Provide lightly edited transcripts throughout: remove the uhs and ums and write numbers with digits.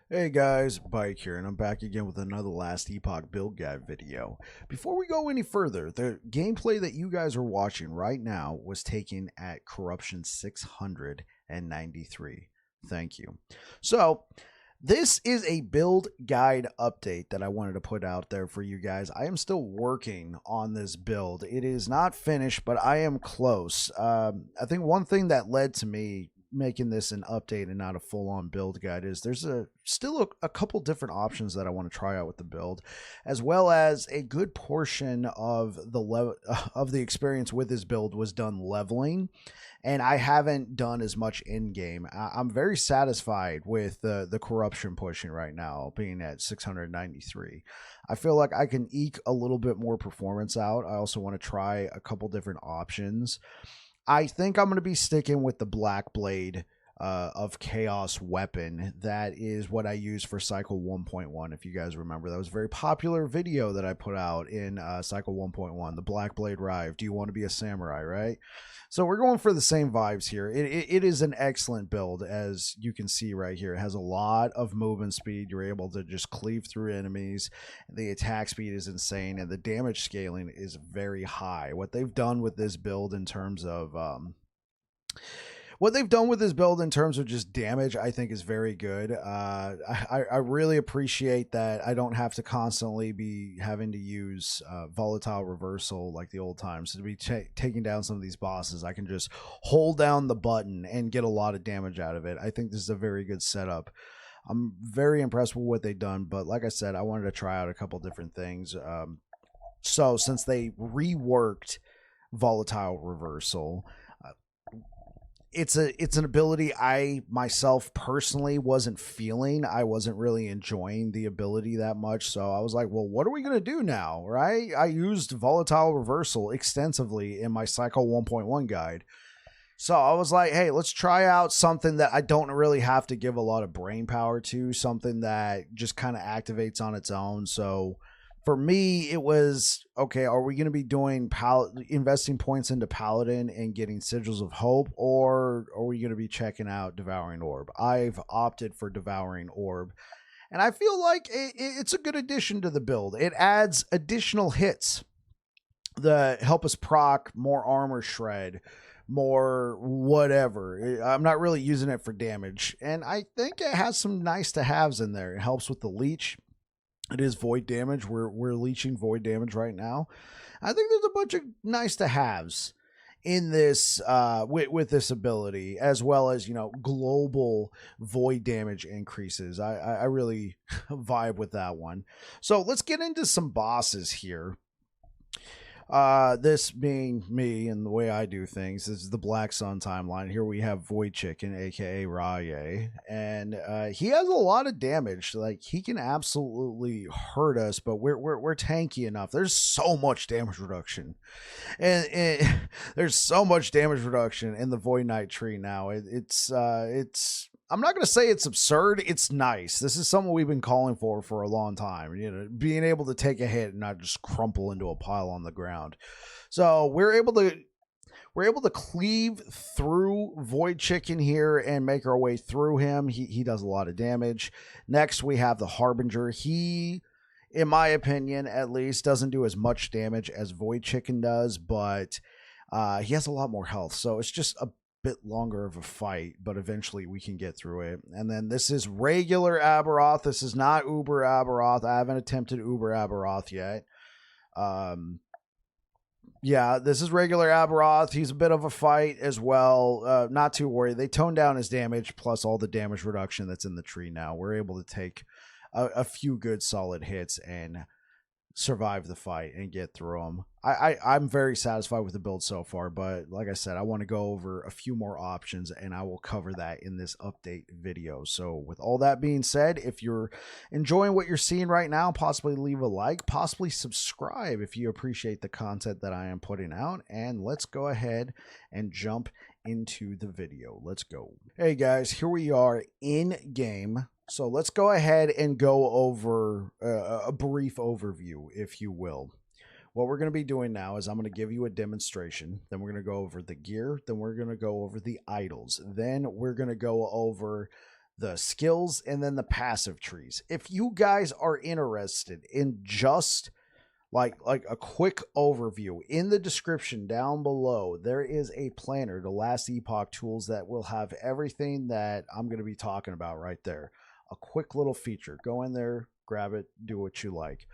Hey guys, Bike here, and I'm back again with another last Epoch build guide video. Before we go any further, the gameplay that you guys are watching right now was taken at Corruption 693. Thank you. So, this is a build guide update that I wanted to put out there for you guys. I am still working on this build. It is not finished, but I am close. I think one thing that led to me making this an update and not a full-on build guide is there's still a couple different options that I want to try out with the build, as well as a good portion of the experience with this build was done leveling, and I haven't done as much in game. I'm very satisfied with the corruption pushing right now, being at 693. I feel like I can eke a little bit more performance out. I also want to try a couple different options. I think I'm going to be sticking with the Black Blade of Chaos weapon. That is what I use for Cycle 1.1. If you guys remember, that was a very popular video that I put out in Cycle 1.1, the Black Blade Rive. Do you want to be a samurai, right? So we're going for the same vibes here. It is an excellent build, as you can see right here. It has a lot of movement speed. You're able to just cleave through enemies. The attack speed is insane, and the damage scaling is very high. What they've done with this build in terms of just damage, I think is very good. I really appreciate that I don't have to constantly be having to use volatile reversal like the old times. To be taking down some of these bosses, I can just hold down the button and get a lot of damage out of it. I think this is a very good setup. I'm very impressed with what they've done, but like I said, I wanted to try out a couple different things. So since they reworked volatile reversal, it's an ability I myself personally wasn't feeling. I wasn't really enjoying the ability that much, so I was like, well, what are we gonna do now, right? I used volatile reversal extensively in my Cycle 1.1 guide, so I was like, hey, let's try out something that I don't really have to give a lot of brain power to, something that just kind of activates on its own. So for me, it was okay. Are we going to be doing investing points into Paladin and getting Sigils of Hope, or are we going to be checking out Devouring Orb? I've opted for Devouring Orb, and I feel like it's a good addition to the build. It adds additional hits that help us proc more armor shred, more whatever. I'm not really using it for damage, and I think it has some nice to haves in there. It helps with the leech. It is void damage. We're leeching void damage right now. I think there's a bunch of nice to haves in this with this ability, as well as global void damage increases. I really vibe with that one. So let's get into some bosses here. This being me and the way I do things, this is the Black Sun timeline. Here we have Void Chicken, aka Raye, and he has a lot of damage. Like, he can absolutely hurt us, but we're tanky enough. There's so much damage reduction, and there's so much damage reduction in the Void Knight tree now. It's I'm not going to say it's absurd. It's nice. This is something we've been calling for a long time. Being able to take a hit and not just crumple into a pile on the ground. So we're able to cleave through Void Chicken here and make our way through him. He does a lot of damage. Next, we have the Harbinger. He, in my opinion, at least, doesn't do as much damage as Void Chicken does, but he has a lot more health. So it's just a bit longer of a fight, but eventually we can get through it. And then this is regular Aberoth. This is not Uber Aberoth. I haven't attempted Uber Aberoth yet. Yeah, this is regular Aberoth. He's a bit of a fight as well. Not too worried. They toned down his damage plus all the damage reduction that's in the tree now. We're able to take a few good solid hits and survive the fight and get through them. I'm very satisfied with the build so far, but like I said, I want to go over a few more options, and I will cover that in this update video. So with all that being said, if you're enjoying what you're seeing right now, possibly leave a like, possibly subscribe if you appreciate the content that I am putting out, and let's go ahead and jump into the video. Let's go. Hey guys, here we are in game. So let's go ahead and go over a brief overview, if you will. What we're going to be doing now is I'm going to give you a demonstration. Then we're going to go over the gear. Then we're going to go over the idols. Then we're going to go over the skills, and then the passive trees. If you guys are interested in just like a quick overview, in the description down below there is a planner, the last Epoch tools, that will have everything that I'm going to be talking about right there. A quick little feature. Go in there, grab it, do what you like.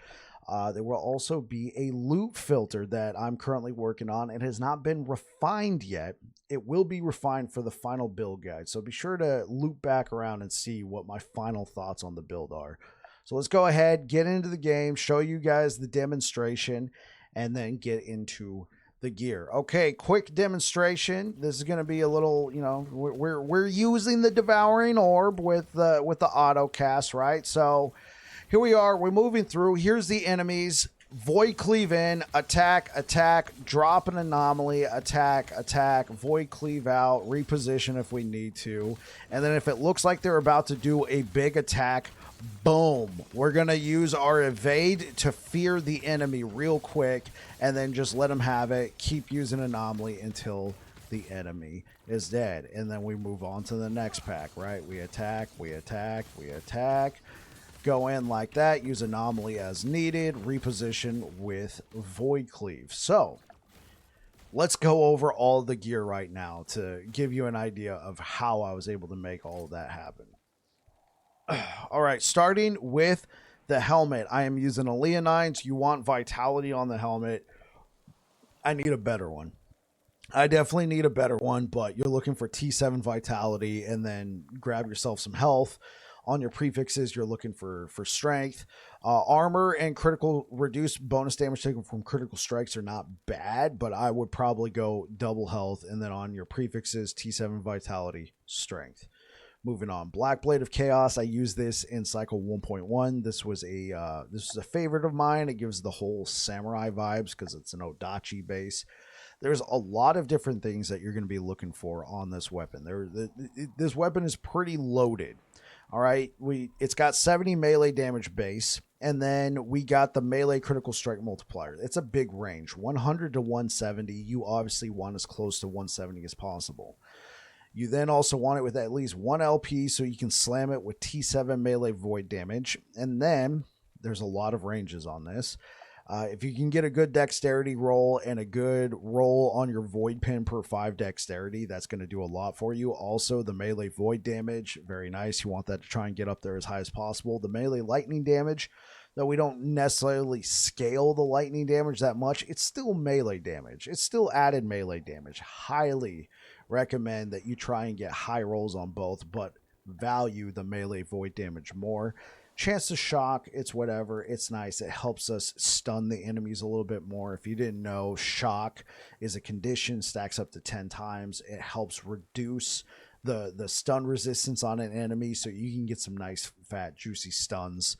There will also be a loot filter that I'm currently working on. It has not been refined yet. It will be refined for the final build guide, so be sure to loop back around and see what my final thoughts on the build are. So let's go ahead, get into the game, show you guys the demonstration, and then get into the gear. Okay, quick demonstration. This is going to be a little, you know, we're using the devouring orb with the auto cast, right? So here we are. We're moving through. Here's the enemies. Void cleave in, attack, attack, drop an anomaly, attack, attack, void cleave out, reposition if we need to. And then if it looks like they're about to do a big attack, boom, we're going to use our evade to fear the enemy real quick, and then just let them have it. Keep using anomaly until the enemy is dead. And then we move on to the next pack, right? We attack, we attack, we attack. Go in like that, use anomaly as needed, reposition with void cleave. So let's go over all the gear right now to give you an idea of how I was able to make all of that happen. All right, starting with the helmet. I am using a Leonines. You want vitality on the helmet. I need a better one. I definitely need a better one, but you're looking for T7 vitality, and then grab yourself some health. On your prefixes, you're looking for strength. Armor and critical reduced bonus damage taken from critical strikes are not bad, but I would probably go double health, and then on your prefixes, T7 vitality, strength. Moving on, Black Blade of Chaos. I use this in cycle 1.1. This was a favorite of mine. It gives the whole samurai vibes because it's an Odachi base. There's a lot of different things that you're going to be looking for on this weapon. This weapon is pretty loaded. All right, it's got 70 melee damage base, and then we got the melee critical strike multiplier. It's a big range, 100 to 170. You obviously want as close to 170 as possible. You then also want it with at least 1 LP so you can slam it with T7 melee void damage. And then there's a lot of ranges on this. If you can get a good dexterity roll and a good roll on your void pin per 5 dexterity, that's going to do a lot for you. Also, the melee void damage, very nice. You want that to try and get up there as high as possible. The melee lightning damage, though we don't necessarily scale the lightning damage that much, it's still melee damage. It's still added melee damage. Highly recommend that you try and get high rolls on both, but value the melee void damage more. Chance to shock, it's whatever. It's nice. It helps us stun the enemies a little bit more. If you didn't know, shock is a condition, stacks up to 10 times. It helps reduce the stun resistance on an enemy, so you can get some nice, fat, juicy stuns.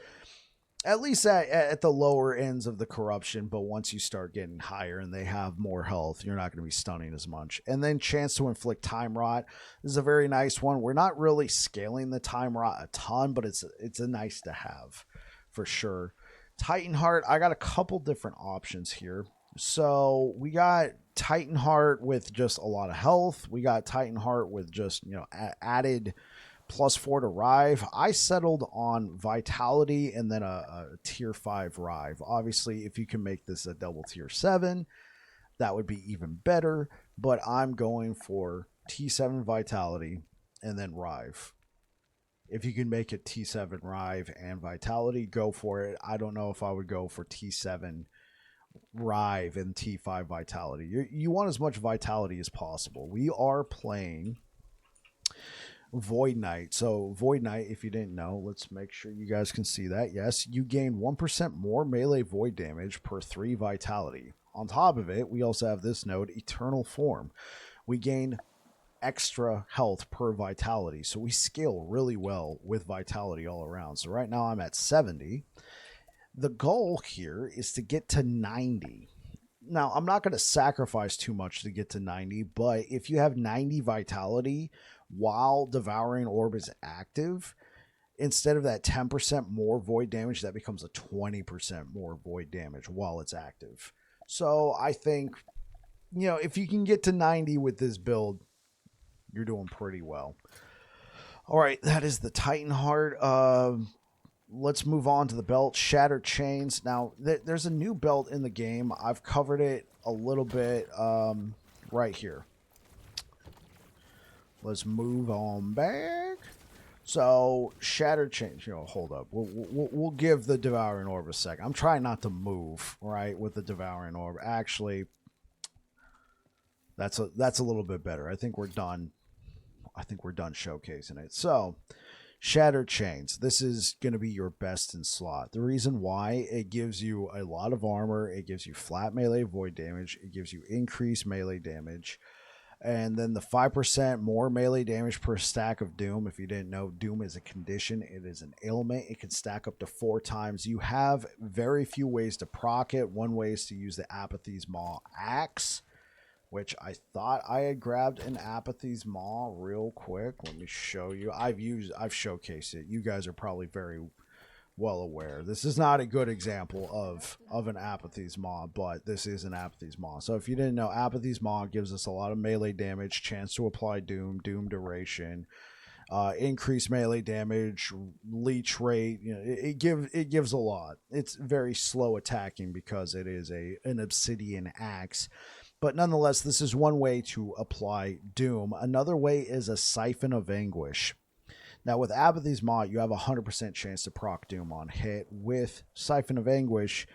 At least at the lower ends of the corruption, but once you start getting higher and they have more health, you're not going to be stunning as much. And then chance to inflict time rot. This is a very nice one. We're not really scaling the time rot a ton, but it's a nice to have for sure. Titan Heart, I got a couple different options here. So we got Titan Heart with just a lot of health. We got Titan Heart with just, you know, added +4 to Rive. I settled on Vitality and then a tier 5 Rive. Obviously, if you can make this a double tier 7, that would be even better. But I'm going for T7 Vitality and then Rive. If you can make it T7 Rive and Vitality, go for it. I don't know if I would go for T7 Rive and T5 Vitality. You want as much Vitality as possible. We are playing Void Knight. So Void Knight, if you didn't know, let's make sure you guys can see that. Yes, you gain 1% more melee void damage per 3 vitality. On top of it, we also have this node, Eternal Form. We gain extra health per vitality, so we scale really well with vitality all around. So right now I'm at 70. The goal here is to get to 90. Now, I'm not going to sacrifice too much to get to 90, but if you have 90 vitality while Devouring Orb is active, instead of that 10% more void damage, that becomes a 20% more void damage while it's active. So I think, you know, if you can get to 90 with this build, you're doing pretty well. All right, that is the Titan Heart. Let's move on to the belt, Shattered Chains. Now, there's a new belt in the game. I've covered it a little bit right here. Let's move on back. So, Shattered Chains, hold up. We'll give the Devouring Orb a second. I'm trying not to move, right, with the Devouring Orb. Actually, that's a little bit better. I think we're done. I think we're done showcasing it. So, Shattered Chains. This is going to be your best in slot. The reason why, it gives you a lot of armor. It gives you flat melee void damage. It gives you increased melee damage. And then the 5% more melee damage per stack of Doom. If you didn't know, Doom is a condition. It is an ailment. It can stack up to 4 times. You have very few ways to proc it. One way is to use the Apathy's Maw Axe, which I thought I had grabbed an Apathy's Maw real quick. Let me show you. I've showcased it. You guys are probably very well aware. This is not a good example of an Apathy's Maw, but this is an Apathy's Maw. So if you didn't know, Apathy's Maw gives us a lot of melee damage, chance to apply Doom, Doom duration, increased melee damage, leech rate. It gives a lot. It's very slow attacking because it is an obsidian axe. But nonetheless, this is one way to apply Doom. Another way is a Siphon of Anguish. Now, with Apathy's Maw, you have a 100% chance to proc Doom on hit. With Siphon of Anguish,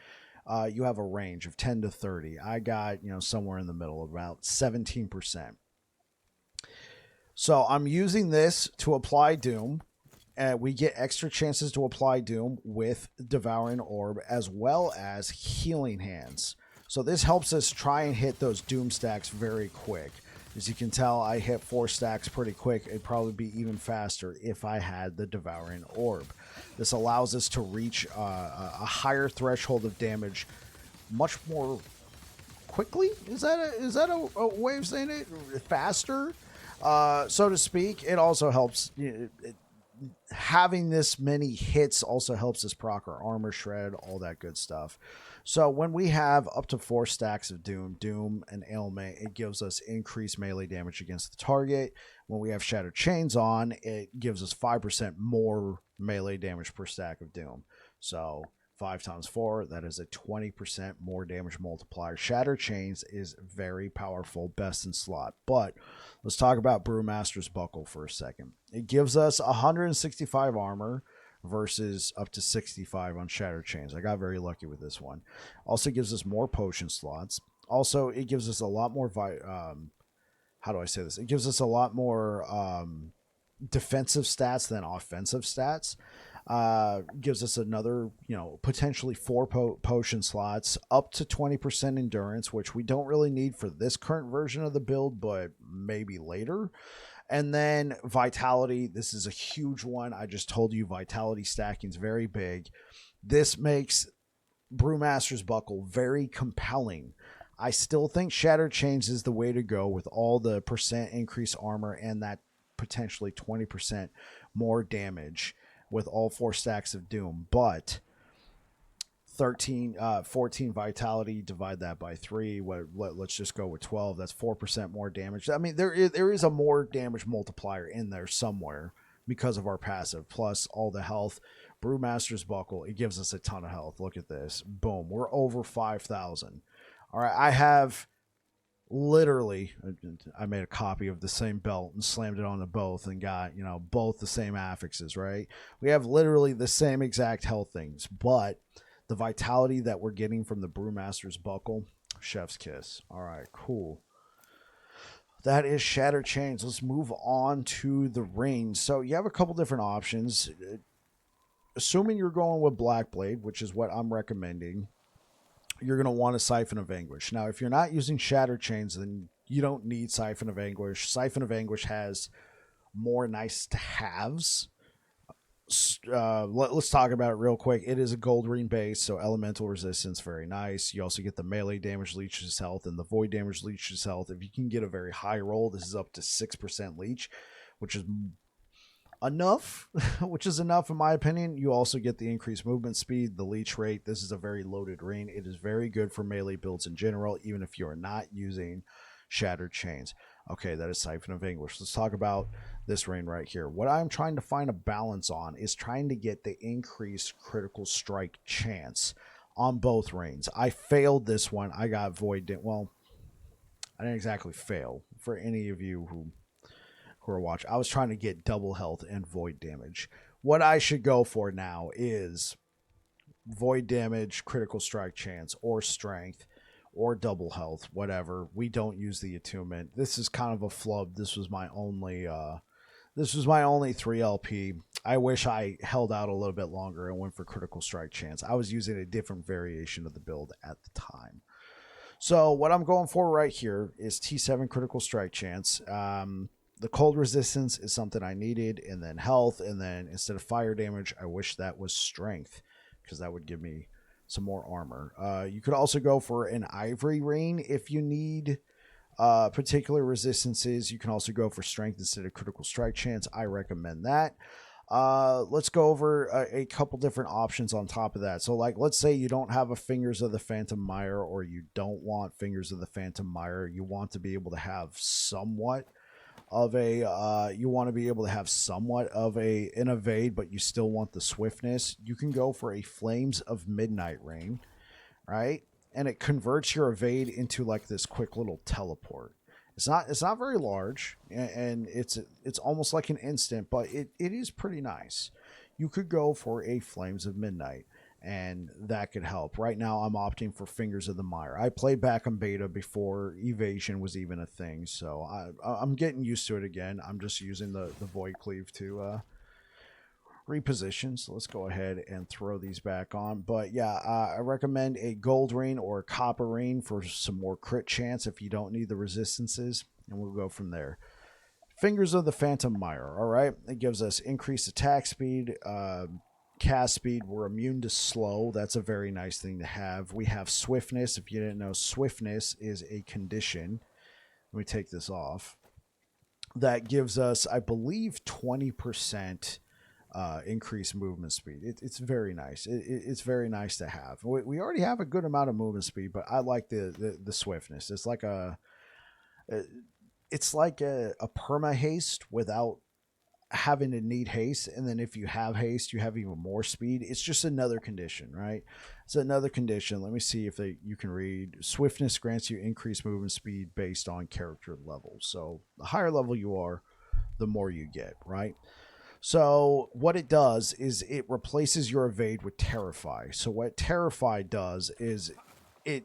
you have a range of 10 to 30. I got, somewhere in the middle, about 17%. So I'm using this to apply Doom. And we get extra chances to apply Doom with Devouring Orb, as well as Healing Hands. So this helps us try and hit those Doom stacks very quick. As you can tell, I hit 4 stacks pretty quick. It'd probably be even faster if I had the Devouring Orb. This allows us to reach a higher threshold of damage much more quickly. Is that a way of saying it? Faster, so to speak. It also helps. Having this many hits also helps us proc our armor shred, all that good stuff. So when we have up to 4 stacks of Doom and ailment, it gives us increased melee damage against the target. When we have Shattered Chains on, it gives us 5% more melee damage per stack of Doom. So 5 times 4, that is a 20% more damage multiplier. Shattered Chains is very powerful, best in slot. But let's talk about Brewmaster's Buckle for a second. It gives us 165 armor versus up to 65 on Shattered Chains. I got very lucky with this one. Also gives us more potion slots. Also, it gives us a lot more how do I say this? It gives us a lot more defensive stats than offensive stats. Gives us another, potentially 4 potion slots, up to 20% endurance, which we don't really need for this current version of the build, but maybe later. And then vitality. This is a huge one. I just told you vitality stacking is very big. This makes Brewmaster's Buckle very compelling. I still think Shattered Chains is the way to go with all the percent increased armor and that potentially 20% more damage with all 4 stacks of Doom. But 14 vitality, divide that by 3. Let's just go with 12. That's 4% more damage. I mean, there is a more damage multiplier in there somewhere because of our passive, plus all the health. Brewmaster's Buckle, it gives us a ton of health. Look at this. Boom. We're over 5,000. All right, I have literally, I made a copy of the same belt and slammed it onto both and got, both the same affixes, right? We have literally the same exact health things, but the vitality that we're getting from the Brewmaster's Buckle, chef's kiss. All right, cool. That is Shattered Chains. Let's move on to the rings. So you have a couple different options. Assuming you're going with Black Blade, which is what I'm recommending, you're going to want a Siphon of Anguish. Now, if you're not using Shattered Chains, then you don't need Siphon of Anguish. Siphon of Anguish has more nice to haves. Let's talk about it real quick. It is a gold ring base, so elemental resistance, very nice. You also get the melee damage leeches health and the void damage leeches health. If you can get a very high roll, this is up to 6% leech, which is enough, in my opinion. You also get the increased movement speed, the leech rate. This is a very loaded ring. It is very good for melee builds in general, even if you are not using Shattered Chains. Okay, that is Siphon of Anguish. Let's talk about this rain right here. What I'm trying to find a balance on is trying to get the increased critical strike chance on both rains. I failed this one. I got Void. Well, I didn't exactly fail. For any of you who are watching, I was trying to get double health and void damage. What I should go for now is void damage, critical strike chance, or strength, or double health, whatever. We don't use the attunement. This is kind of a flub. This was my only 3 LP. I wish I held out a little bit longer and went for critical strike chance. I was using a different variation of the build at the time. So what I'm going for right here is T7 critical strike chance. The cold resistance is something I needed, and then health, and then instead of fire damage, I wish that was strength, because that would give me some more armor. You could also go for an ivory rain if you need particular resistances. You can also go for strength instead of critical strike chance. I recommend that. Let's go over a couple different options on top of that. So, like, let's say you don't have a Fingers of the Phantom Mire, or you don't want Fingers of the Phantom Mire. You want to be able to have somewhat of a an evade, but you still want the swiftness. You can go for a Flames of Midnight Rain, right? And it converts your evade into like this quick little teleport. It's not very large, and it's almost like an instant, but it is pretty nice. You could go for a Flames of Midnight, and that could help. Right now, I'm opting for Fingers of the Mire. I played back in beta before evasion was even a thing, so I'm getting used to it again. I'm just using the Void Cleave to reposition. So let's go ahead and throw these back on. But yeah, I recommend a gold rain or a copper rain for some more crit chance if you don't need the resistances, and we'll go from there. Fingers of the Phantom Mire. All right, it gives us increased attack speed, cast speed. We're immune to slow. That's a very nice thing to have. We have swiftness. If you didn't know, swiftness is a condition. Let me take this off. That gives us, I believe, 20% increased movement speed. It's very nice. It's very nice to have. We already have a good amount of movement speed, but I like the swiftness. It's like a perma haste without having to need haste, and then if you have haste, you have even more speed. It's just another condition, right? It's another condition. Let me see if you can read. Swiftness grants you increased movement speed based on character level. So the higher level you are, the more you get, right? So what it does is it replaces your evade with Terrify. So what Terrify does is it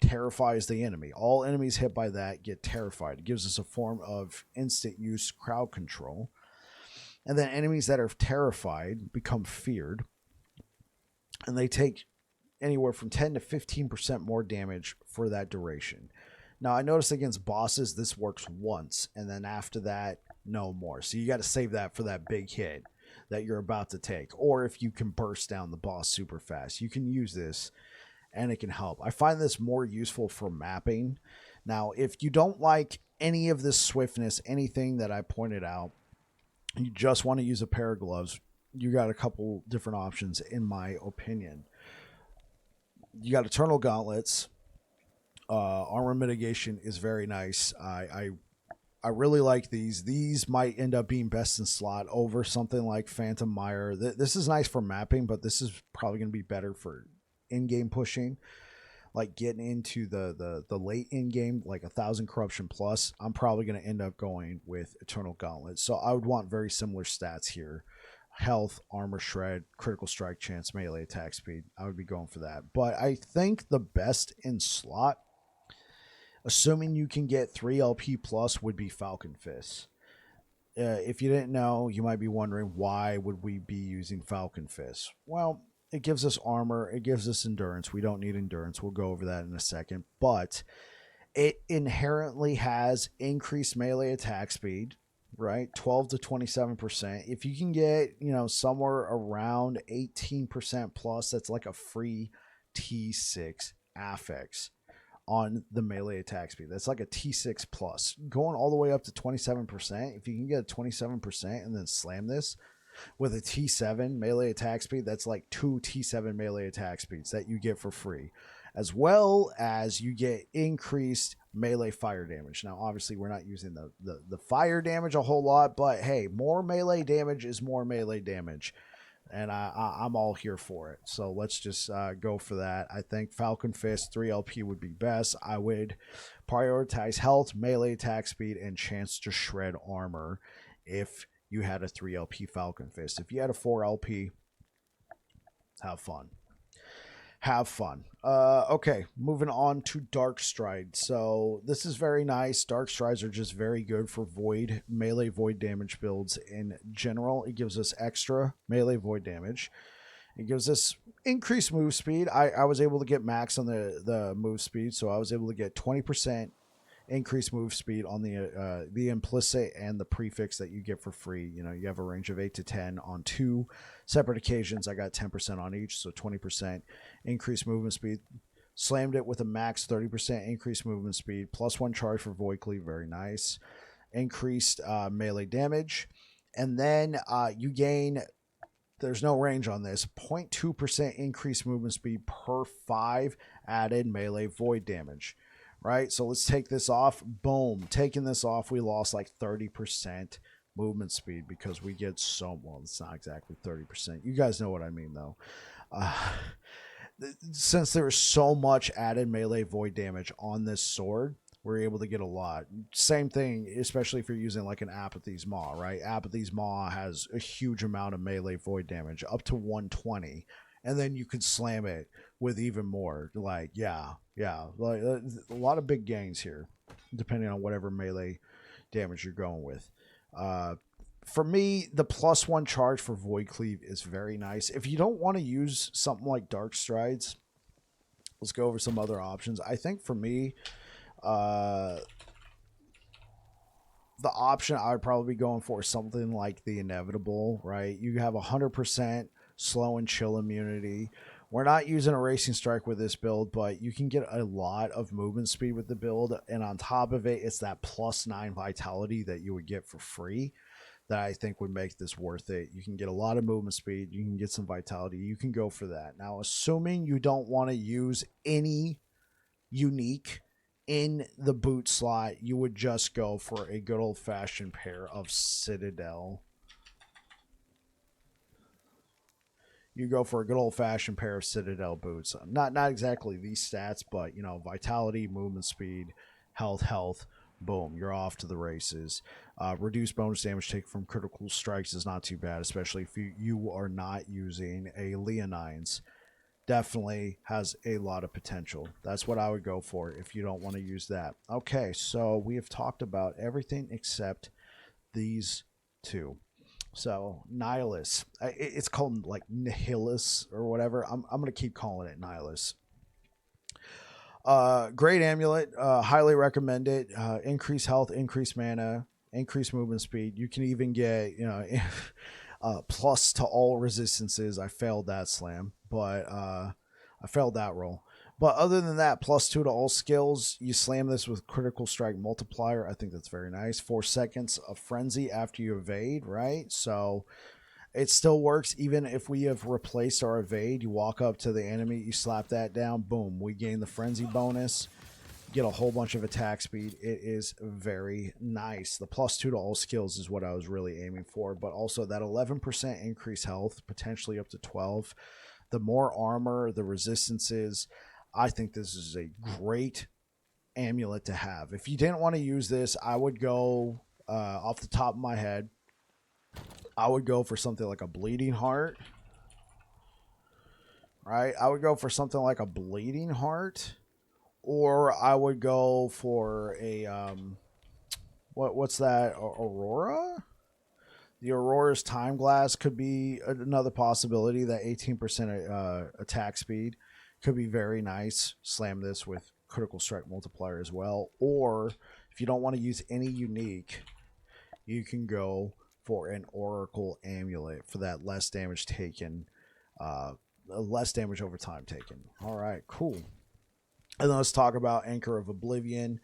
terrifies the enemy. All enemies hit by that get terrified. It gives us a form of instant use crowd control. And then enemies that are terrified become feared. And they take anywhere from 10 to 15% more damage for that duration. Now, I noticed against bosses, this works once. And then after that, no more. So you got to save that for that big hit that you're about to take. Or if you can burst down the boss super fast, you can use this and it can help. I find this more useful for mapping. Now, if you don't like any of this swiftness, anything that I pointed out, you just want to use a pair of gloves, you got a couple different options, in my opinion. You got Eternal Gauntlets. Armor mitigation is very nice. I really like these. These might end up being best in slot over something like Phantom Mire. This is nice for mapping, but this is probably going to be better for in-game pushing. Like getting into the late in-game, like 1,000 corruption plus, I'm probably going to end up going with Eternal Gauntlet. So I would want very similar stats here. Health, armor shred, critical strike chance, melee attack speed. I would be going for that. But I think the best in slot, assuming you can get 3 LP plus, would be Falcon Fist. If you didn't know, you might be wondering, why would we be using Falcon Fist? Well, it gives us armor. It gives us endurance. We don't need endurance. We'll go over that in a second. But it inherently has increased melee attack speed, right? 12 to 27%. If you can get, somewhere around 18% plus, that's like a free T6 affix on the melee attack speed. That's like a T6 plus. Going all the way up to 27%. If you can get a 27% and then slam this with a T7 melee attack speed, that's like 2 T7 melee attack speeds that you get for free, as well as you get increased melee fire damage. Now, obviously, we're not using the fire damage a whole lot, but hey, more melee damage is more melee damage. And I'm all here for it. So let's just go for that. I think Falcon Fist 3 LP would be best. I would prioritize health, melee attack speed, and chance to shred armor if you had a 3 LP Falcon Fist. If you had a 4 LP, have fun. Have fun. Okay, moving on to Dark Stride. So this is very nice. Dark Strides are just very good for void, melee void damage builds in general. It gives us extra melee void damage. It gives us increased move speed. I was able to get max on the move speed, so I was able to get 20% increased move speed on the implicit and the prefix that you get for free. You know, you have a range of 8 to 10 on 2 separate occasions. I got 10% on each, so 20% increased movement speed. Slammed it with a max 30% increased movement speed, plus 1 charge for Void Cleave, very nice. Increased melee damage, and then you gain, there's no range on this, 0.2% increased movement speed per 5 added melee void damage. Right, so let's take this off. Boom, taking this off, we lost like 30% movement speed because we get so, well, it's not exactly 30%. You guys know what I mean, though. Since there is so much added melee void damage on this sword, we're able to get a lot. Same thing, especially if you're using like an Apathy's Maw, right? Apathy's Maw has a huge amount of melee void damage, up to 120. And then you could slam it with even more. Like, yeah, like a lot of big gains here, depending on whatever melee damage you're going with. For me, the plus 1 charge for Void Cleave is very nice. If you don't want to use something like Dark Strides, let's go over some other options. I think for me, the option I would probably be going for is something like the Inevitable, right? You have 100% slow and chill immunity. We're not using a Racing Strike with this build, but you can get a lot of movement speed with the build, and on top of it, it's that plus 9 vitality that you would get for free that I think would make this worth it. You can get a lot of movement speed, you can get some vitality, you can go for that. Now, assuming you don't want to use any unique in the boot slot, you would just go for a good old-fashioned pair of Citadel. You go for a good old-fashioned pair of Citadel boots. Not exactly these stats, but, you know, vitality, movement speed, health, boom, you're off to the races. Reduced bonus damage taken from critical strikes is not too bad, especially if you are not using a Leonines. Definitely has a lot of potential. That's what I would go for if you don't want to use that. Okay, so we have talked about everything except these two. So Nihilus, it's called like Nihilus or whatever. I'm gonna keep calling it Nihilus. Great amulet, highly recommend it. Increase health, increase mana, increase movement speed. You can even get, you know, plus to all resistances. I failed that slam, but I failed that roll. But other than that, plus 2 to all skills. You slam this with critical strike multiplier. I think that's very nice. 4 seconds of frenzy after you evade, right? So it still works even if we have replaced our evade. You walk up to the enemy, you slap that down, boom, we gain the frenzy bonus, get a whole bunch of attack speed. It is very nice. The plus 2 to all skills is what I was really aiming for, but also that 11% increased health, potentially up to 12. The more armor, the resistances. I think this is a great amulet to have. If you didn't want to use this, I would go off the top of my head, I would go for something like a Bleeding Heart. Right? I would go for something like a Bleeding Heart, or I would go for a what's that? Aurora? The Aurora's Time Glass could be another possibility. That 18% attack speed could be very nice. Slam this with critical strike multiplier as well. Or if you don't want to use any unique, you can go for an Oracle Amulet for that less damage taken, less damage over time taken. All right, cool. And then let's talk about Anchor of Oblivion.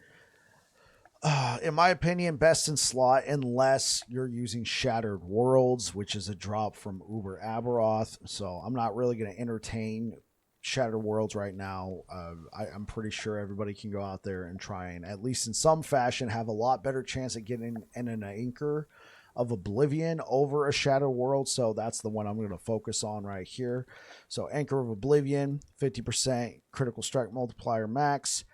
In my opinion, best in slot unless you're using Shattered Worlds, which is a drop from Uber Aberoth. So I'm not really going to entertain Shattered Worlds right now, I'm pretty sure everybody can go out there and try and, at least in some fashion, have a lot better chance at getting an Anchor of Oblivion over a Shattered World. So that's the one I'm going to focus on right here. So Anchor of Oblivion, 50% critical strike multiplier max.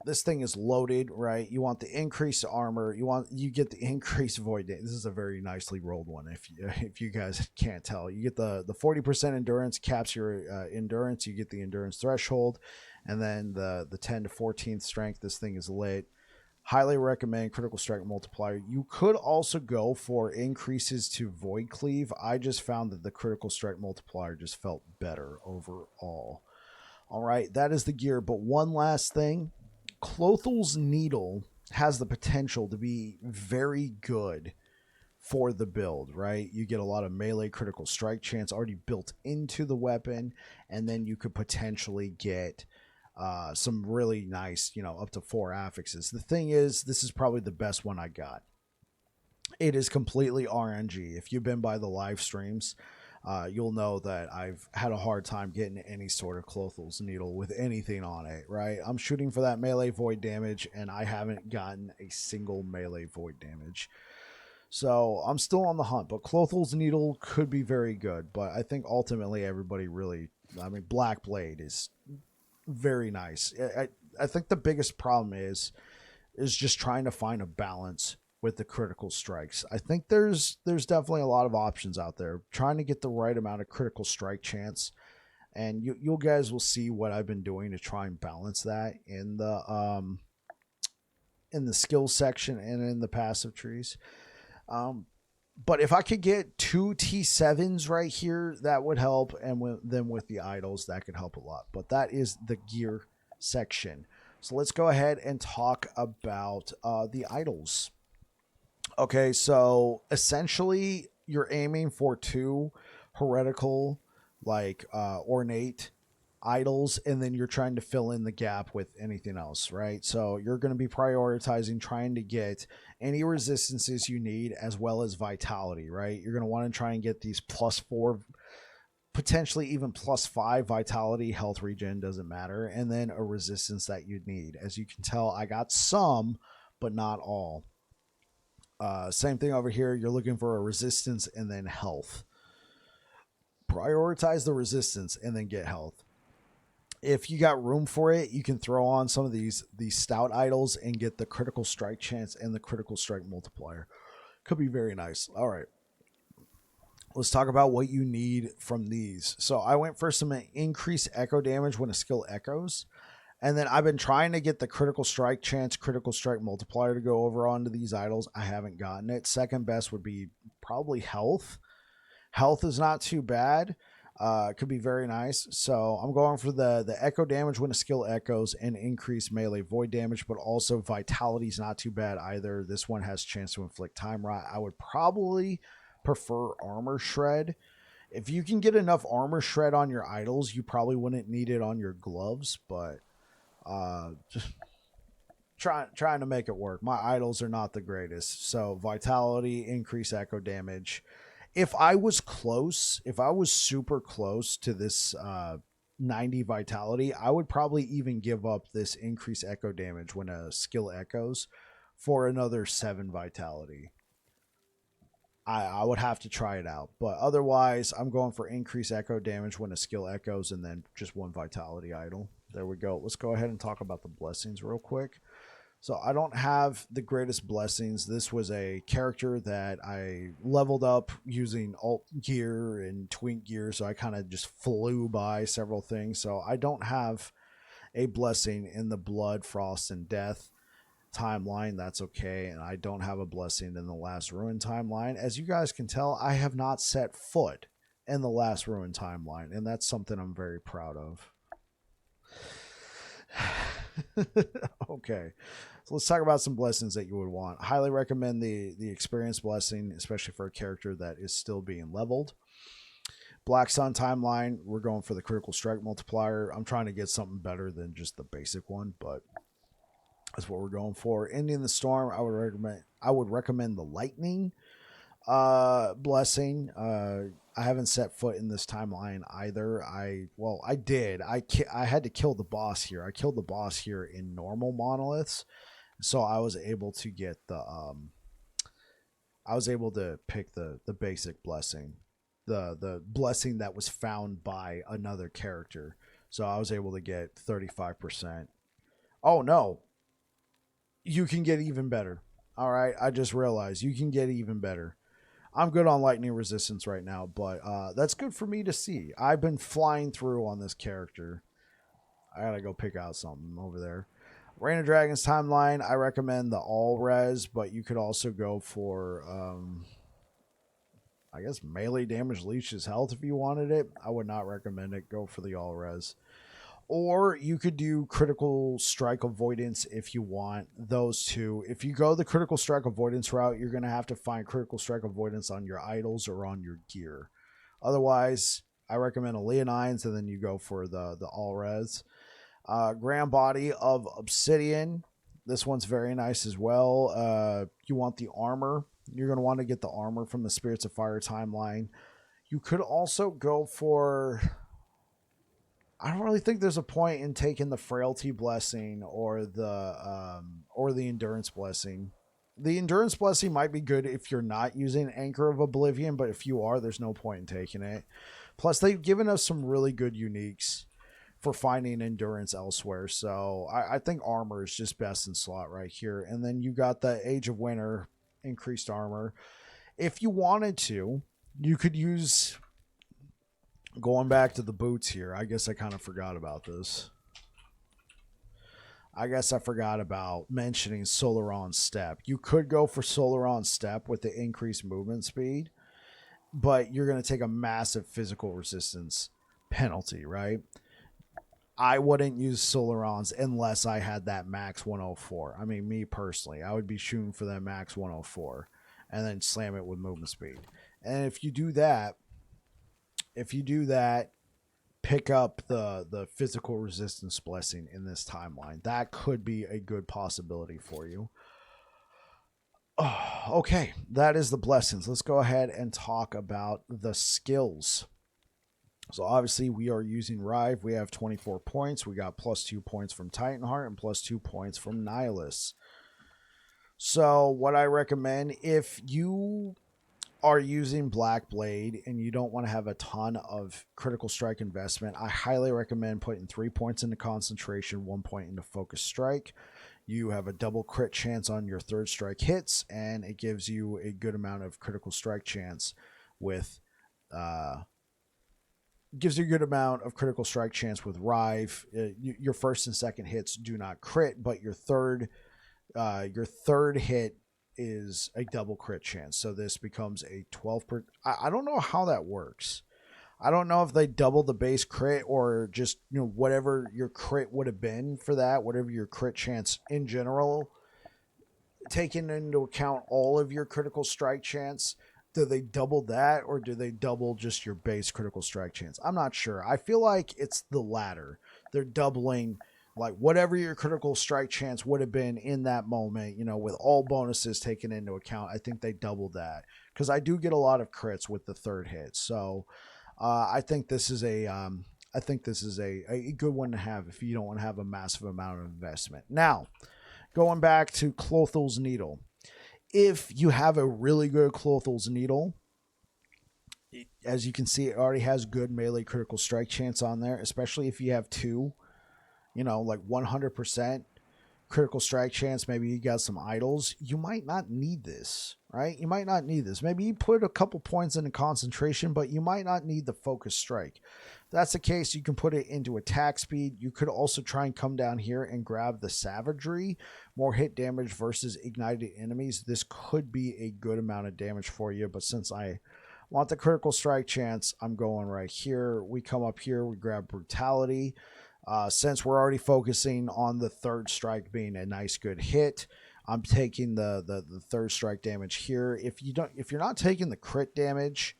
This thing is loaded, right? You want the increased armor. You get the increased void. This is a very nicely rolled one. If you guys can't tell, you get the 40% endurance caps your endurance. You get the endurance threshold, and then the 10 to 14th strength. This thing is lit. Highly recommend critical strike multiplier. You could also go for increases to void cleave. I just found that the critical strike multiplier just felt better overall. All right, that is the gear. But one last thing. Clothel's Needle has the potential to be very good for the build, right? You get a lot of melee critical strike chance already built into the weapon, and then you could potentially get some really nice, up to 4 affixes. The thing is, this is probably the best one I got. It is completely RNG. If you've been by the live streams, you'll know that I've had a hard time getting any sort of Clothel's Needle with anything on it, right? I'm shooting for that melee void damage, and I haven't gotten a single melee void damage. So I'm still on the hunt, but Clothel's Needle could be very good. But I think ultimately everybody Black Blade is very nice. I think the biggest problem is just trying to find a balance with the critical strikes. I think there's definitely a lot of options out there trying to get the right amount of critical strike chance, and you guys will see what I've been doing to try and balance that in the skills section and in the passive trees. But if I could get 2 T7s right here, that would help, and then with the idols, that could help a lot. But that is the gear section. So let's go ahead and talk about the idols. Okay, so essentially you're aiming for 2 heretical, ornate idols, and then you're trying to fill in the gap with anything else, right? So you're going to be prioritizing trying to get any resistances you need as well as vitality, right? You're going to want to try and get these +4, potentially even +5 vitality, health regen, doesn't matter, and then a resistance that you'd need. As you can tell, I got some, but not all. Same thing over here. You're looking for a resistance and then health. Prioritize the resistance and then get health. If you got room for it, you can throw on some of these stout idols and get the critical strike chance and the critical strike multiplier. Could be very nice. All right. Let's talk about what you need from these. So I went for some increased echo damage when a skill echoes. And then I've been trying to get the critical strike chance, critical strike multiplier to go over onto these idols. I haven't gotten it. Second best would be probably health. Health is not too bad. Could be very nice. So I'm going for the echo damage when a skill echoes and increased melee void damage, but also vitality is not too bad either. This one has chance to inflict time rot. I would probably prefer armor shred. If you can get enough armor shred on your idols, you probably wouldn't need it on your gloves, but just trying to make it work. My idols are not the greatest. So vitality, increase echo damage. If I was super close to this 90 vitality, I would probably even give up this increased echo damage when a skill echoes for another 7 vitality. I would have to try it out, but otherwise I'm going for increased echo damage when a skill echoes and then just 1 vitality idol. There we go. Let's go ahead and talk about the blessings real quick. So I don't have the greatest blessings. This was a character that I leveled up using alt gear and twink gear, so I kind of just flew by several things. So I don't have a blessing in the Blood, Frost, and Death timeline. That's okay. And I don't have a blessing in the Last Ruin timeline. As you guys can tell, I have not set foot in the Last Ruin timeline, and that's something I'm very proud of. Okay, so let's talk about some blessings that you would want. Highly recommend the experience blessing, especially for a character that is still being leveled. Black Sun timeline, we're going for the critical strike multiplier. I'm trying to get something better than just the basic one, but that's what we're going for. Ending the Storm, I would recommend the lightning blessing. I haven't set foot in this timeline either. I did. I had to kill the boss here. I killed the boss here in normal monoliths, so I was able to get I was able to pick the basic blessing, the blessing that was found by another character. So I was able to get 35%. Oh no, you can get even better. All right, I just realized you can get even better. I'm good on lightning resistance right now, but that's good for me to see. I've been flying through on this character. I gotta go pick out something over there. Reign of Dragons timeline, I recommend the all res, but you could also go for, I guess, melee damage leeches health if you wanted it. I would not recommend it. Go for the all res. Or you could do critical strike avoidance if you want those two. If you go the critical strike avoidance route, you're going to have to find critical strike avoidance on your idols or on your gear. Otherwise, I recommend a Leonines, and then you go for the all res. Grand Body of Obsidian. This one's very nice as well. You want the armor. You're going to want to get the armor from the Spirits of Fire timeline. You could also go for... I don't really think there's a point in taking the Frailty Blessing or the Endurance Blessing. The Endurance Blessing might be good if you're not using Anchor of Oblivion, but if you are, there's no point in taking it. Plus, they've given us some really good uniques for finding endurance elsewhere. So I think armor is just best in slot right here. And then you got the Age of Winter increased armor. If you wanted to, you could use... Going back to the boots here, I guess I kind of forgot about this. I guess I forgot about mentioning Solaron Step. You could go for Solaron Step with the increased movement speed, but you're going to take a massive physical resistance penalty, right? I wouldn't use Solarons unless I had that max 104. I mean, me personally, I would be shooting for that max 104 and then slam it with movement speed. And if you do that, pick up the physical resistance blessing in this timeline. That could be a good possibility for you. Oh, okay, that is the blessings. Let's go ahead and talk about the skills. So obviously we are using Rive. We have 24 points. We got +2 points from Titanheart and +2 points from Nihilus. So what I recommend, if you are using Black Blade and you don't want to have a ton of critical strike investment, I highly recommend putting 3 points into concentration, 1 point into focus strike. You have a double crit chance on your third strike hits, and it gives you a good amount of critical strike chance with Rive. Your first and second hits do not crit, but your third hit is a double crit chance. So this becomes a 12 per... I don't know how that works. I don't know if they double the base crit or just, whatever your crit would have been for that, whatever your crit chance in general, taking into account all of your critical strike chance. Do they double that, or do they double just your base critical strike chance? I'm not sure. I feel like it's the latter. They're doubling like whatever your critical strike chance would have been in that moment, with all bonuses taken into account. I think they doubled that because I do get a lot of crits with the third hit. So I think this is a good one to have if you don't want to have a massive amount of investment. Now, going back to Clothel's Needle. If you have a really good Clothel's Needle, as you can see, it already has good melee critical strike chance on there, especially if you have two, like 100% critical strike chance. Maybe you got some idols. You might not need this, right? You might not need this. Maybe you put a couple points into concentration, but you might not need the focus strike. If that's the case, you can put it into attack speed. You could also try and come down here and grab the savagery, more hit damage versus ignited enemies. This could be a good amount of damage for you, but since I want the critical strike chance, I'm going right here. We come up here, we grab brutality. Since we're already focusing on the third strike being a nice good hit, I'm taking the third strike damage here. If you're not taking the crit damage,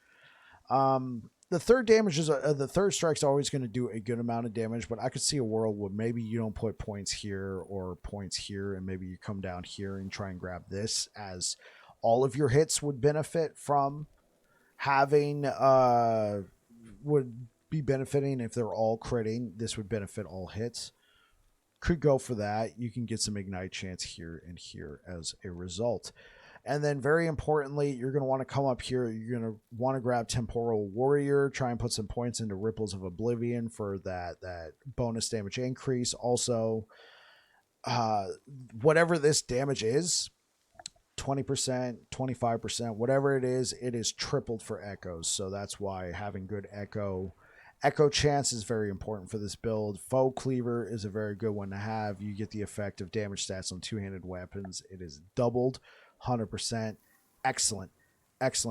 the third strike's always going to do a good amount of damage, but I could see a world where maybe you don't put points here or points here, and maybe you come down here and try and grab this, as all of your hits would benefit from having would be benefiting if they're all critting. This would benefit all hits. Could go for that. You can get some ignite chance here and here as a result. And then very importantly, you're going to want to come up here. You're going to want to grab Temporal Warrior, try and put some points into Ripples of Oblivion for that bonus damage increase. Also, whatever this damage is, 20%, 25%, whatever it is tripled for echoes. So that's why having good echo chance is very important for this build. Foe Cleaver is a very good one to have. You get the effect of damage stats on two-handed weapons. It is doubled, 100%. Excellent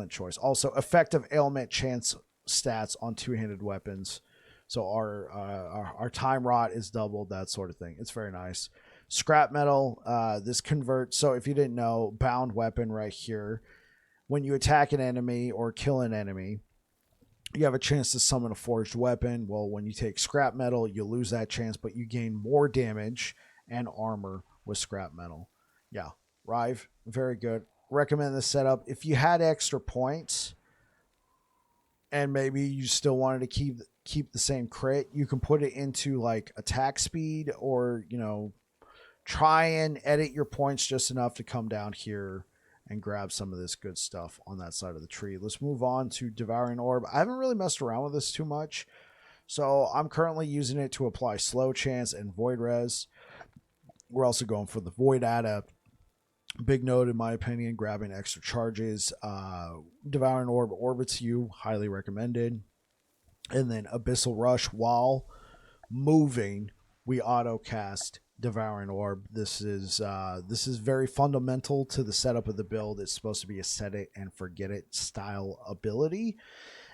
choice. Also, effective ailment chance stats on two-handed weapons. So our time rot is doubled, that sort of thing. It's very nice. Scrap metal, this converts. So if you didn't know, bound weapon right here. When you attack an enemy or kill an enemy, you have a chance to summon a forged weapon. Well, when you take scrap metal, you lose that chance, but you gain more damage and armor with scrap metal. Yeah, Rive, very good. Recommend this setup. If you had extra points and maybe you still wanted to keep the same crit, you can put it into like attack speed, or, you know, try and edit your points just enough to come down here and grab some of this good stuff on that side of the tree. Let's move on to Devouring Orb. I haven't really messed around with this too much, so I'm currently using it to apply Slow Chance and Void Res. We're also going for the Void Adept. Big note, in my opinion, grabbing extra charges. Devouring Orb orbits you, highly recommended. And then Abyssal Rush, while moving, we auto cast Devouring Orb. This is very fundamental to the setup of the build. It's supposed to be a set it and forget it style ability.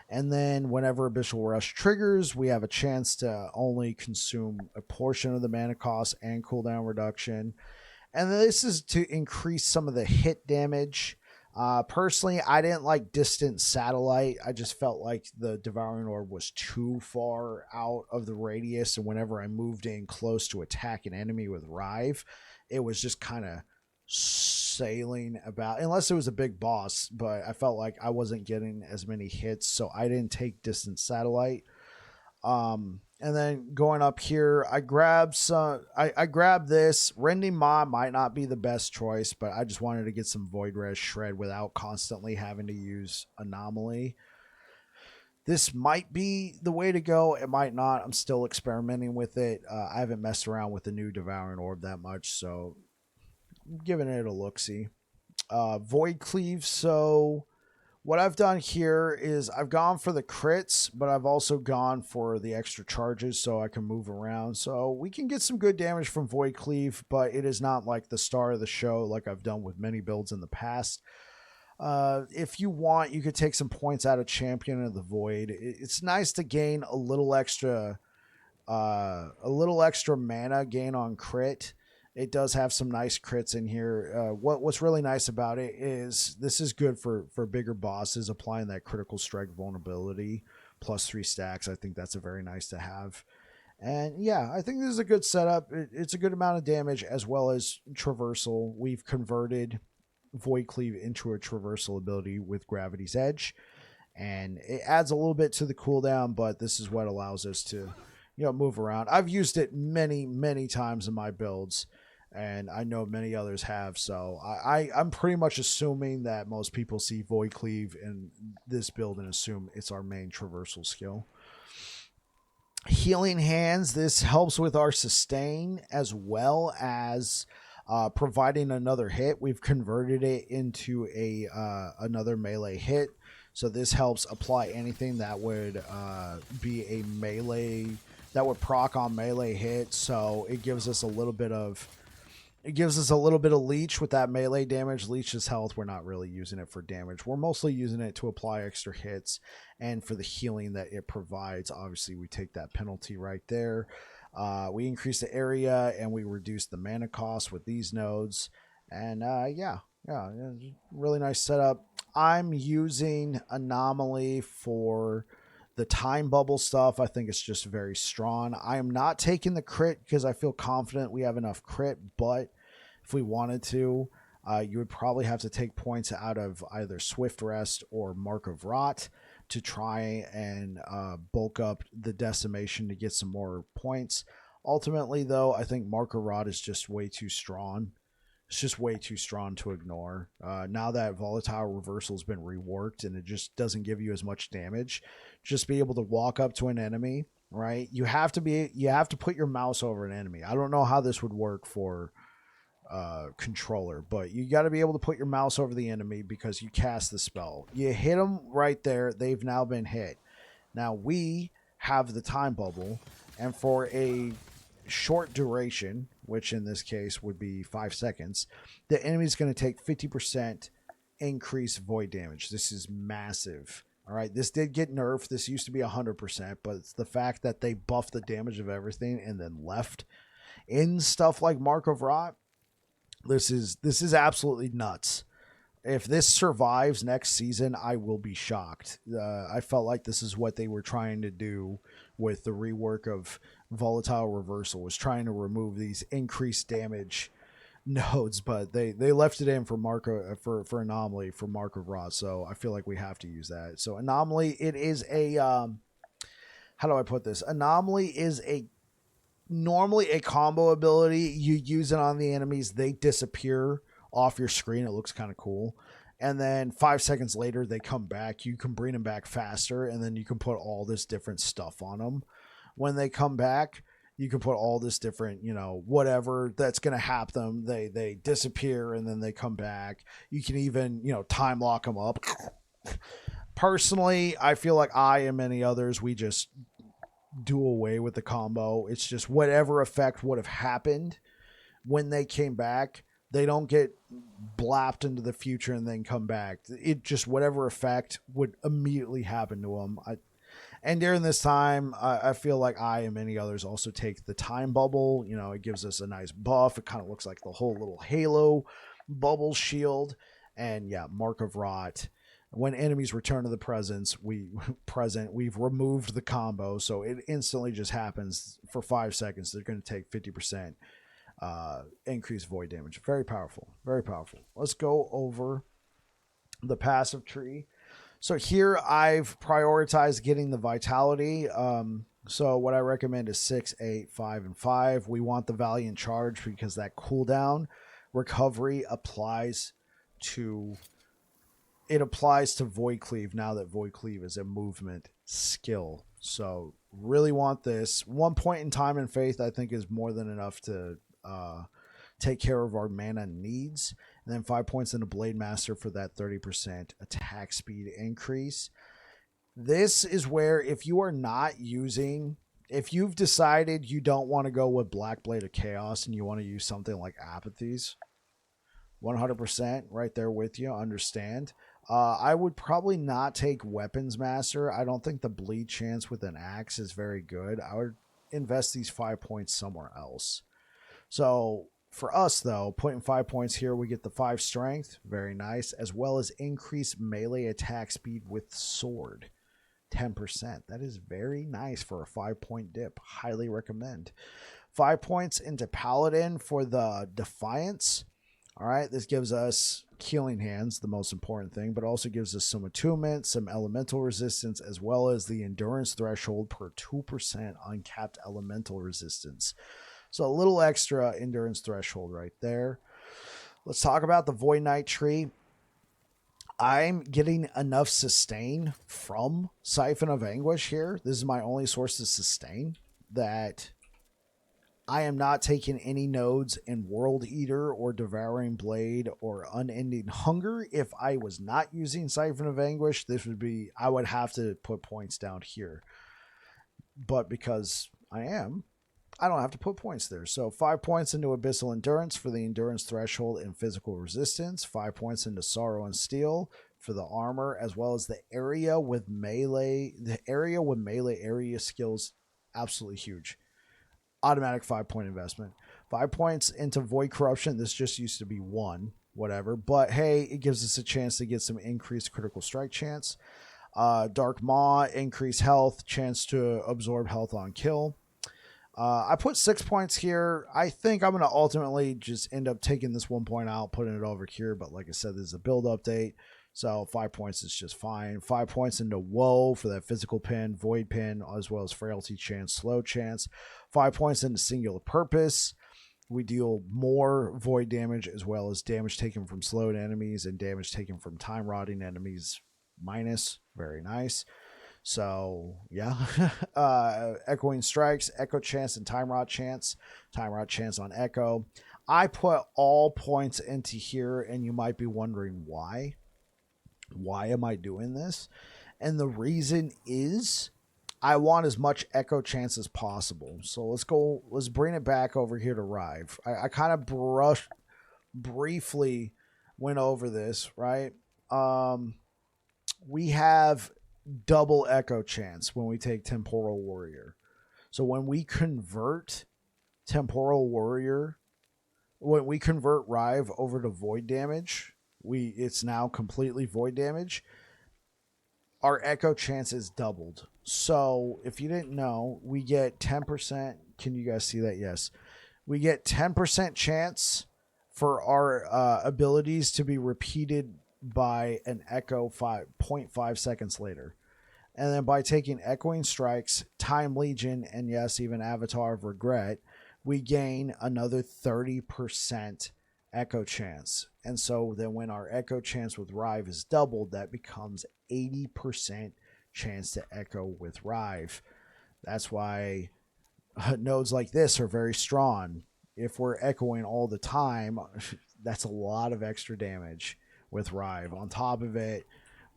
And then whenever Abyssal Rush triggers, we have a chance to only consume a portion of the mana cost and cooldown reduction. And this is to increase some of the hit damage. Personally, I didn't like Distant Satellite. I just felt like the Devouring Orb was too far out of the radius, and whenever I moved in close to attack an enemy with Rive, it was just kind of sailing about, unless it was a big boss, but I felt like I wasn't getting as many hits, so I didn't take Distant Satellite. And then going up here, I grabbed this. Rending Maw might not be the best choice, but I just wanted to get some Void Res Shred without constantly having to use Anomaly. This might be the way to go. It might not. I'm still experimenting with it. I haven't messed around with the new Devouring Orb that much, so I'm giving it a look-see. Void Cleave, so what I've done here is I've gone for the crits, but I've also gone for the extra charges so I can move around. So we can get some good damage from Void Cleave, but it is not like the star of the show like I've done with many builds in the past. If you want, you could take some points out of Champion of the Void. It's nice to gain a little extra mana gain on crit. It does have some nice crits in here. What's really nice about it is this is good for bigger bosses, applying that critical strike vulnerability, plus 3 stacks. I think that's a very nice to have. And yeah, I think this is a good setup. It's a good amount of damage as well as traversal. We've converted Void Cleave into a traversal ability with Gravity's Edge, and it adds a little bit to the cooldown, but this is what allows us to, you know, move around. I've used it many times in my builds, and I know many others have, so I'm pretty much assuming that most people see Void Cleave in this build and assume it's our main traversal skill. Healing Hands, this helps with our sustain as well as providing another hit. We've converted it into another melee hit, so this helps apply anything that would be a melee, that would proc on melee hit. So it gives us a little bit of leech with that melee damage. Leech's health, we're not really using it for damage. We're mostly using it to apply extra hits and for the healing that it provides. Obviously, we take that penalty right there. We increase the area and we reduce the mana cost with these nodes. And yeah, really nice setup. I'm using Anomaly for the time bubble stuff. I think it's just very strong. I am not taking the crit because I feel confident we have enough crit, but if we wanted to, You would probably have to take points out of either Swift Rest or Mark of Rot to try and bulk up the decimation to get some more points. Ultimately, though, I think Mark of Rot is just way too strong. It's just way too strong to ignore. Now that Volatile Reversal has been reworked and it just doesn't give you as much damage, just be able to walk up to an enemy, right? You have to put your mouse over an enemy. I don't know how this would work for controller, but you got to be able to put your mouse over the enemy because you cast the spell. You hit them right there, they've now been hit. Now we have the time bubble, and for a short duration, which in this case would be 5 seconds, the enemy's going to take 50% increased void damage. This is massive. All right, this did get nerfed. This used to be 100%, but it's the fact that they buffed the damage of everything and then left in stuff like Mark of Rot. This is absolutely nuts. If this survives next season, I will be shocked. I felt like this is what they were trying to do with the rework of Volatile Reversal, was trying to remove these increased damage nodes, but they left it in for for Anomaly for Mark of Rot, so I feel like we have to use that. So Anomaly, it is a how do I put this? Anomaly is normally a combo ability. You use it on the enemies, they disappear off your screen. It looks kind of cool. And then 5 seconds later, they come back. You can bring them back faster, and then you can put all this different stuff on them. When they come back, you can put all this different, whatever that's going to happen. They disappear, and then they come back. You can even, time lock them up. Personally, I feel like I and many others, we just do away with the combo. It's just whatever effect would have happened when they came back, they don't get blapped into the future and then come back. It just, whatever effect would immediately happen to them. And during this time, I feel like I and many others also take the time bubble. It gives us a nice buff. It kind of looks like the whole little Halo bubble shield. And yeah, Mark of Rot. When enemies return to the we've removed the combo, so it instantly just happens for 5 seconds. They're going to take 50% increased void damage. Very powerful, very powerful. Let's go over the passive tree. So here I've prioritized getting the vitality. So what I recommend is 6, 8, 5, and 5. We want the Valiant Charge because that cooldown recovery applies to Void Cleave now that Void Cleave is a movement skill. So really want this. 1 point in time and faith, I think, is more than enough to take care of our mana needs. And then 5 points into Blade Master for that 30% attack speed increase. This is where if you've decided you don't want to go with Black Blade of Chaos and you want to use something like Apathies, 100% right there with you, understand. I would probably not take Weapons Master. I don't think the bleed chance with an axe is very good. I would invest these 5 points somewhere else. So for us, though, putting 5 points here, we get the 5 strength, very nice, as well as increased melee attack speed with sword, 10%. That is very nice for a 5-point dip. Highly recommend. 5 points into Paladin for the Defiance. All right, this gives us Healing Hands, the most important thing, but also gives us some attunement, some elemental resistance, as well as the endurance threshold per 2% uncapped elemental resistance. So a little extra endurance threshold right there. Let's talk about the Void Knight tree. I'm getting enough sustain from Siphon of Anguish here. This is my only source of sustain, that I am not taking any nodes in World Eater or Devouring Blade or Unending Hunger. If I was not using Siphon of Anguish, I would have to put points down here. But because I don't have to put points there. So 5 points into Abyssal Endurance for the endurance threshold and physical resistance. 5 points into Sorrow and Steel for the armor, as well as the area with melee. The area with melee area skills, absolutely huge. Automatic 5-point investment. 5 points into Void Corruption. This just used to be 1, whatever. But hey, it gives us a chance to get some increased critical strike chance. Dark Maw, increased health, chance to absorb health on kill. I put 6 points here. I think I'm going to ultimately just end up taking this 1 point out, putting it over here. But like I said, this is a build update. So 5 points is just fine. 5 points into Woe for that physical pin, Void pin, as well as Frailty chance, Slow chance. 5 points into Singular Purpose. We deal more void damage as well as damage taken from slowed enemies and damage taken from time rotting enemies minus. Very nice. So yeah, Echoing Strikes, Echo Chance, and Time Rot Chance. Time Rot Chance on Echo. I put all points into here, and you might be wondering why. Why am I doing this? And the reason is I want as much Echo Chance as possible. So let's bring it back over here to Rive. I kind of briefly went over this, right? We have double Echo Chance when we take Temporal Warrior. So when we convert Temporal Warrior, when we convert Rive over to Void damage, it's now completely Void damage. Our Echo Chance is doubled. So if you didn't know, we get 10%. Can you guys see that? Yes. We get 10% chance for our abilities to be repeated by an Echo 0.5 seconds later. And then by taking Echoing Strikes, Time Legion, and yes, even Avatar of Regret, we gain another 30% Echo Chance. And so then when our Echo Chance with Rive is doubled, that becomes 80% chance to echo with Rive. That's why nodes like this are very strong. If we're echoing all the time, that's a lot of extra damage with Rive. On top of it,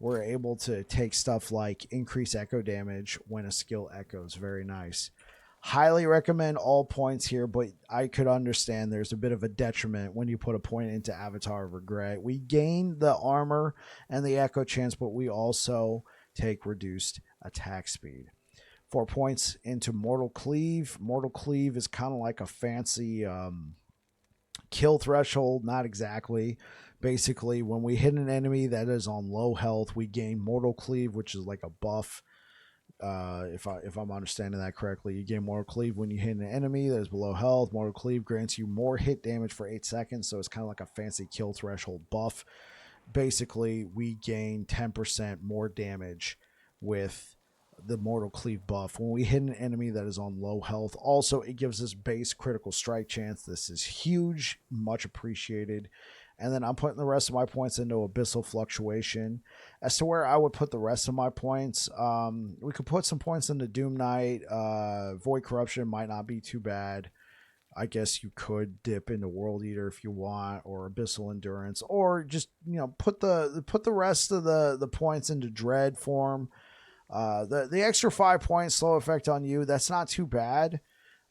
we're able to take stuff like increase echo damage when a skill echoes. Very nice. Highly recommend all points here, but I could understand there's a bit of a detriment when you put a point into Avatar of Regret. We gain the armor and the echo chance, but we also take reduced attack speed. 4 points into Mortal Cleave. Mortal Cleave is kind of like a fancy kill threshold. Not exactly. Basically, when we hit an enemy that is on low health, we gain Mortal Cleave, which is like a buff. If I'm understanding that correctly, you gain Mortal Cleave when you hit an enemy that is below health. Mortal Cleave grants you more hit damage for 8 seconds, so it's kind of like a fancy kill threshold buff. Basically, we gain 10% more damage with the Mortal Cleave buff when we hit an enemy that is on low health. Also, it gives us base critical strike chance. This is huge, much appreciated. And then I'm putting the rest of my points into Abyssal Fluctuation. As to where I would put the rest of my points, we could put some points into Doom Knight. Void Corruption might not be too bad. I guess you could dip into World Eater if you want, or Abyssal Endurance, or just put the rest of the points into Dread form. The extra 5 points slow effect on you, that's not too bad.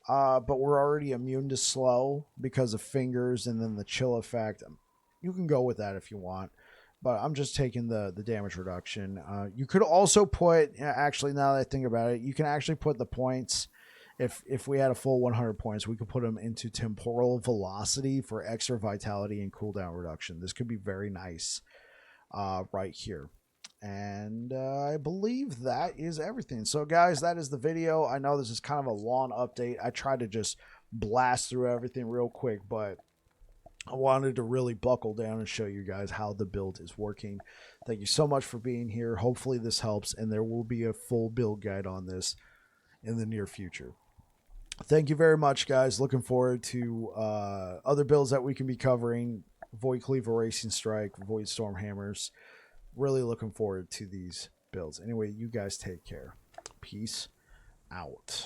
But we're already immune to slow because of fingers and then the chill effect. You can go with that if you want, but I'm just taking the damage reduction. You could also put, actually, now that I think about it, you can actually put the points. If we had a full 100 points, we could put them into Temporal Velocity for extra vitality and cooldown reduction. This could be very nice right here. And I believe that is everything. So guys, that is the video. I know this is kind of a long update. I tried to just blast through everything real quick, but I wanted to really buckle down and show you guys how the build is working. Thank you so much for being here. Hopefully this helps, and there will be a full build guide on this in the near future. Thank you very much, guys. Looking forward to other builds that we can be covering. Void Cleaver, Racing Strike, Void Storm Hammers. Really looking forward to these builds. Anyway, you guys take care. Peace out.